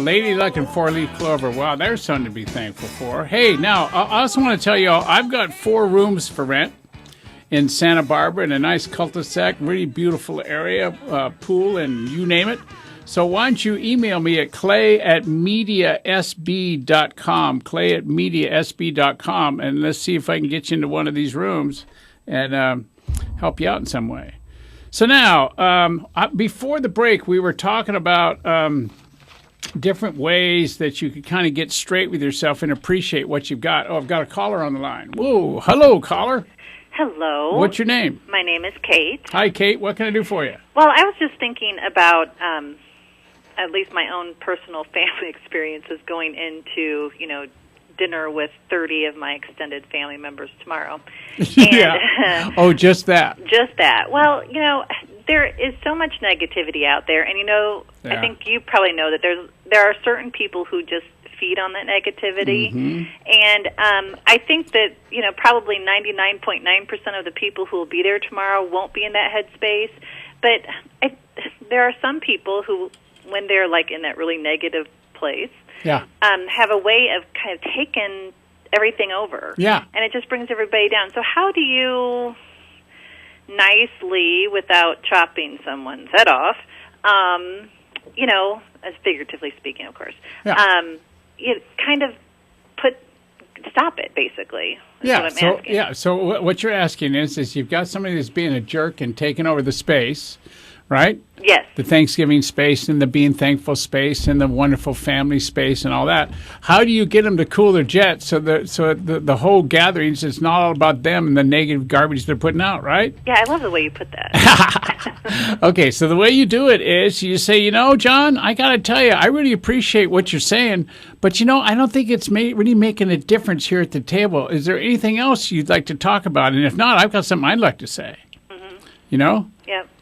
Lady Luck and four-leaf clover. Wow, there's something to be thankful for. Hey, now, I also want to tell you all, I've got 4 rooms for rent in Santa Barbara in a nice cul-de-sac, really beautiful area, pool, and you name it. So why don't you email me at clay@mediasb.com, clay@mediasb.com, and let's see if I can get you into one of these rooms and help you out in some way. So now, before the break, we were talking about different ways that you could kind of get straight with yourself and appreciate what you've got. Oh, I've got a caller on the line. Whoa, hello, caller. Hello. What's your name? My name is Kate. Hi, Kate. What can I do for you? Well, I was just thinking about at least my own personal family experiences going into, dinner with 30 of my extended family members tomorrow. Yeah. Oh, just that. Just that. Well, there is so much negativity out there, and Yeah. I think you probably know that there are certain people who just feed on that negativity, and I think that probably 99.9% of the people who will be there tomorrow won't be in that headspace, but there are some people who, when they're like in that really negative place, have a way of kind of taking everything over, and it just brings everybody down. So how do you nicely, without chopping someone's head off, as figuratively speaking, of course, you kind of stop it, basically. That's what I'm asking. So what you're asking is you've got somebody that's being a jerk and taking over the space, right? Yes. The Thanksgiving space and the being thankful space and the wonderful family space and all that. How do you get them to cool their jets so the whole gathering is not all about them and the negative garbage they're putting out, right? Yeah, I love the way you put that. Okay, so the way you do it is you say, John, I got to tell you, I really appreciate what you're saying, but, I don't think it's really making a difference here at the table. Is there anything else you'd like to talk about? And if not, I've got something I'd like to say. Yep.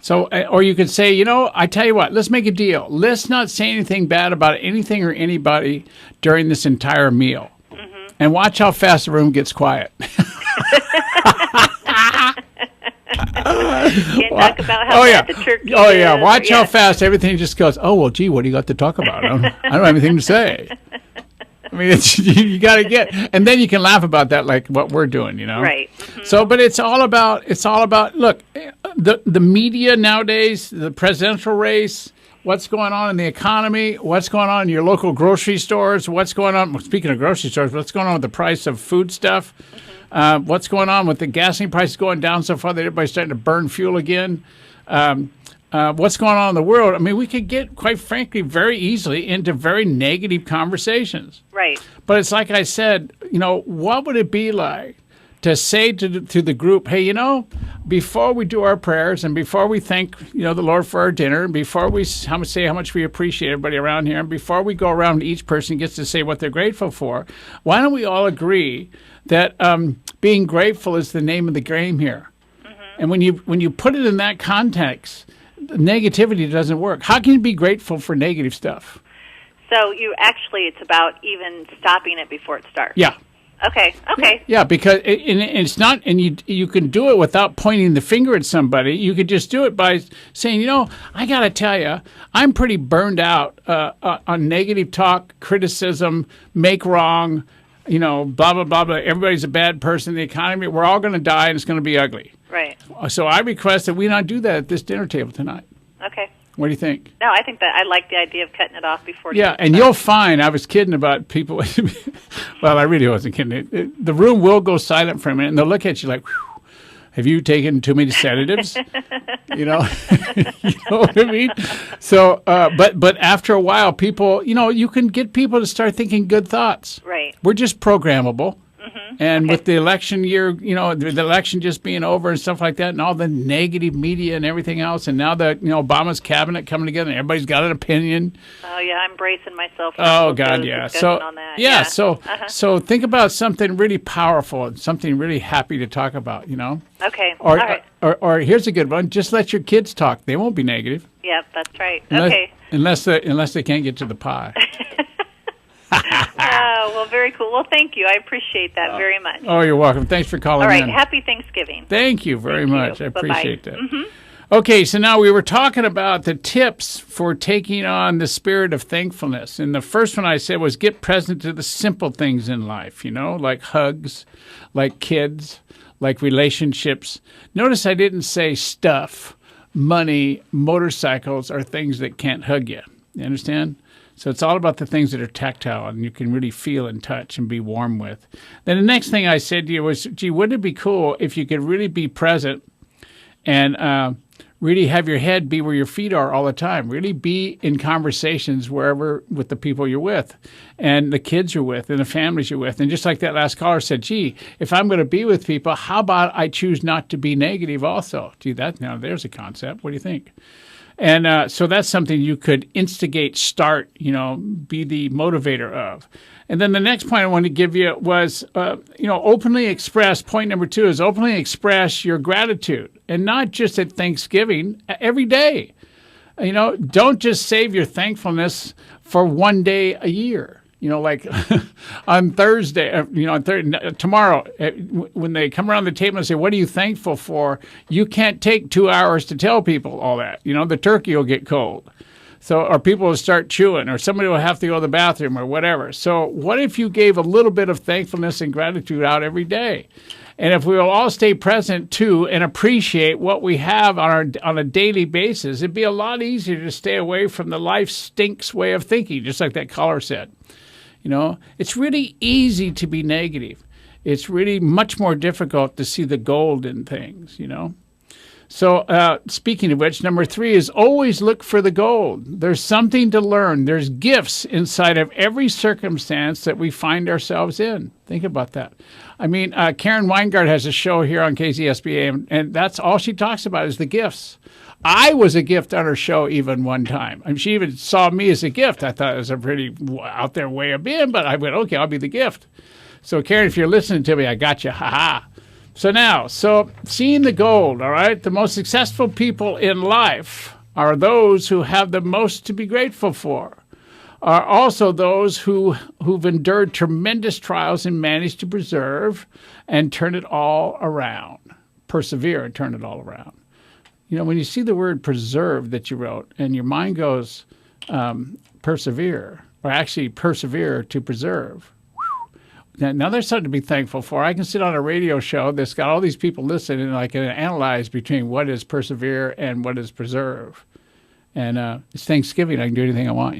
So, or you could say, I tell you what, let's make a deal. Let's not say anything bad about anything or anybody during this entire meal. And watch how fast the room gets quiet. Can't talk about how bad the turkey is. Oh, yeah. Watch how fast everything just goes, oh, well, gee, what do you got to talk about? I don't have anything to say. I mean, you got to get, and then you can laugh about that, like what we're doing, Right. So, but it's all about. Look, the media nowadays, the presidential race, what's going on in the economy, what's going on in your local grocery stores, what's going on. Speaking of grocery stores, what's going on with the price of food stuff? What's going on with the gasoline prices going down so far that everybody's starting to burn fuel again? What's going on in the world? I mean, we could get, quite frankly, very easily into very negative conversations. Right. But it's like I said, what would it be like to say to the group, hey, before we do our prayers and before we thank, the Lord for our dinner, and before we say how much we appreciate everybody around here, and before we go around, each person gets to say what they're grateful for, why don't we all agree that being grateful is the name of the game here? And when you put it in that context, negativity doesn't work. How can you be grateful for negative stuff? So it's about even stopping it before it starts. Yeah. Okay. Yeah, because it's not, and you can do it without pointing the finger at somebody. You could just do it by saying, I got to tell you, I'm pretty burned out on negative talk, criticism, make wrong, blah, blah, blah, blah. Everybody's a bad person in the economy. We're all going to die, and it's going to be ugly. Right. So I request that we not do that at this dinner table tonight. Okay. What do you think? No, I think that I like the idea of cutting it off before. Yeah, and you'll find, I was kidding about people. Well, I really wasn't kidding. The room will go silent for a minute, and they'll look at you like, whew, have you taken too many sedatives? You know what I mean? So, but after a while, people, you can get people to start thinking good thoughts. Right. We're just programmable. And Okay. with the election year, the election just being over and stuff like that, and all the negative media and everything else, and now the Obama's cabinet coming together, and everybody's got an opinion. Oh yeah, I'm bracing myself. Oh God, yeah. So on that. yeah, so so think about something really powerful and something really happy to talk about. Okay. Or, all right. or here's a good one: just let your kids talk; they won't be negative. Yep, that's right. Unless, Okay. Unless they can't get to the pie. Oh, well, very cool. Well, thank you. I appreciate that very much. Oh, you're welcome. Thanks for calling All right. in. Happy Thanksgiving. Thank you very Thank much. you. I Bye-bye. appreciate that. Okay, so now we were talking about the tips for taking on the spirit of thankfulness. And the first one I said was get present to the simple things in life, like hugs, like kids, like relationships. Notice I didn't say stuff, money, motorcycles are things that can't hug you. You understand? So it's all about the things that are tactile and you can really feel and touch and be warm with. Then the next thing I said to you was, gee, wouldn't it be cool if you could really be present and really have your head be where your feet are all the time. Really be in conversations wherever with the people you're with and the kids you're with and the families you're with. And just like that last caller said, gee, if I'm going to be with people, how about I choose not to be negative also? Gee, now there's a concept. What do you think? And so that's something you could instigate, start, be the motivator of. And then the next point I wanted to give you was, openly express. Point number 2 is openly express your gratitude, and not just at Thanksgiving, every day. Don't just save your thankfulness for one day a year. Like on Thursday, tomorrow, when they come around the table and say, what are you thankful for? You can't take 2 hours to tell people all that. The turkey will get cold. Or people will start chewing, or somebody will have to go to the bathroom or whatever. So what if you gave a little bit of thankfulness and gratitude out every day? And if we will all stay present too and appreciate what we have on a daily basis, it'd be a lot easier to stay away from the life stinks way of thinking, just like that caller said. It's really easy to be negative. It's really much more difficult to see the gold in things, So speaking of which, number 3 is always look for the gold. There's something to learn. There's gifts inside of every circumstance that we find ourselves in. Think about that. I mean, Karen Weingart has a show here on KZSBA, and that's all she talks about is the gifts. I was a gift on her show even one time. I mean, she even saw me as a gift. I thought it was a pretty out there way of being, but I went, okay, I'll be the gift. So Karen, if you're listening to me, I got you. Ha-ha. So seeing the gold, all right? The most successful people in life are those who have the most to be grateful for, are also those who've endured tremendous trials and managed to preserve and turn it all around, persevere and turn it all around. When you see the word preserve that you wrote and your mind goes persevere, or actually persevere to preserve, now there's something to be thankful for. I can sit on a radio show that's got all these people listening, and I can analyze between what is persevere and what is preserve. And it's Thanksgiving. I can do anything I want,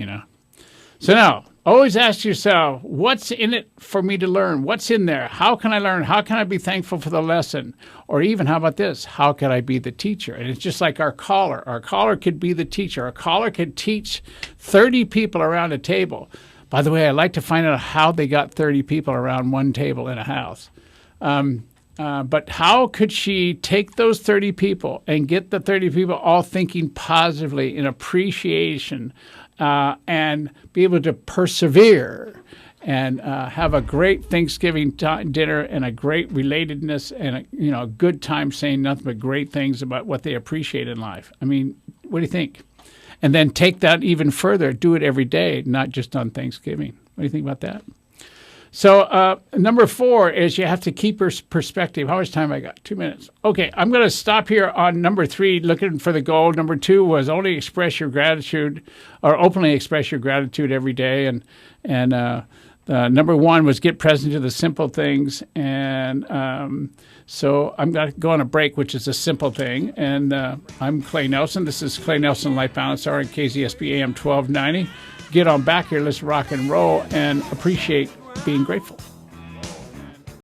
So now, always ask yourself, what's in it for me to learn? What's in there? How can I learn? How can I be thankful for the lesson? Or even, how about this? How can I be the teacher? And it's just like our caller. Our caller could be the teacher. Our caller could teach 30 people around a table. By the way, I'd like to find out how they got 30 people around one table in a house. But how could she take those 30 people and get the 30 people all thinking positively in appreciation and be able to persevere and have a great Thanksgiving dinner and a great relatedness and a good time saying nothing but great things about what they appreciate in life? I mean, what do you think? And then take that even further, do it every day, not just on Thanksgiving. What do you think about that? So number 4 is you have to keep your perspective. How much time I got? 2 minutes. Okay, I'm going to stop here on number 3, looking for the gold. Number 2 was only express your gratitude, or openly express your gratitude every day. And number 1 was get present to the simple things. And so I'm going to go on a break, which is a simple thing. And I'm Clay Nelson. This is Clay Nelson Life Balance Hour on KZSB AM 1290. Get on back here. Let's rock and roll and appreciate being grateful.